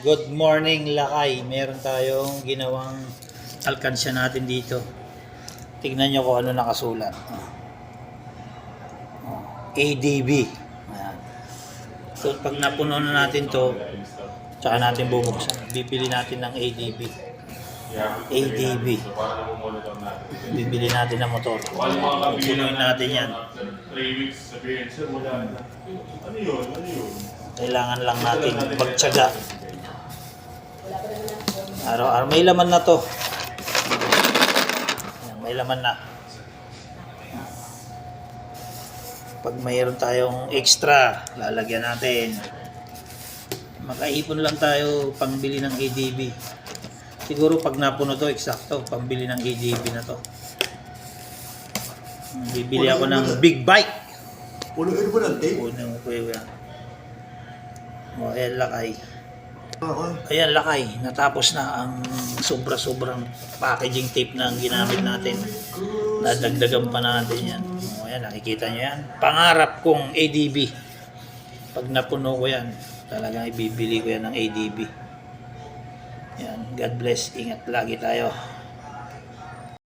Good morning, Lakay. Meron tayong ginawang alkansya natin dito. Tignan nyo kung ano nakasulat. ADB. Ayan. So, pag napuno na natin to, tsaka natin bubuksan. Bibili natin ng ADB. ADB. Bibili natin ng motor. Punuin natin yan. 3 weeks sabihin, sir, wala na. Ano yun? Kailangan lang natin magtiyaga. Araw-araw. May laman na to. May laman na. Pag mayroon tayong extra, lalagyan natin. Makaipon lang tayo pangbili ng ADB. Siguro pag napuno to, eksakto, pambili ng ADB na to. Bibili ako ng big bike. Punuin mo ng tape? Puno ko yan. O, ayan, Lakay. Oo. Ayan, Lakay. Natapos na ang sobra-sobrang packaging tape na ang ginamit natin. Nadagdagan pa natin yan. O, ayan, nakikita nyo yan. Pangarap kong ADB. Pag napuno ko yan, talagang ibibili ko yan ng ADB. Yan. God bless. Ingat lagi tayo.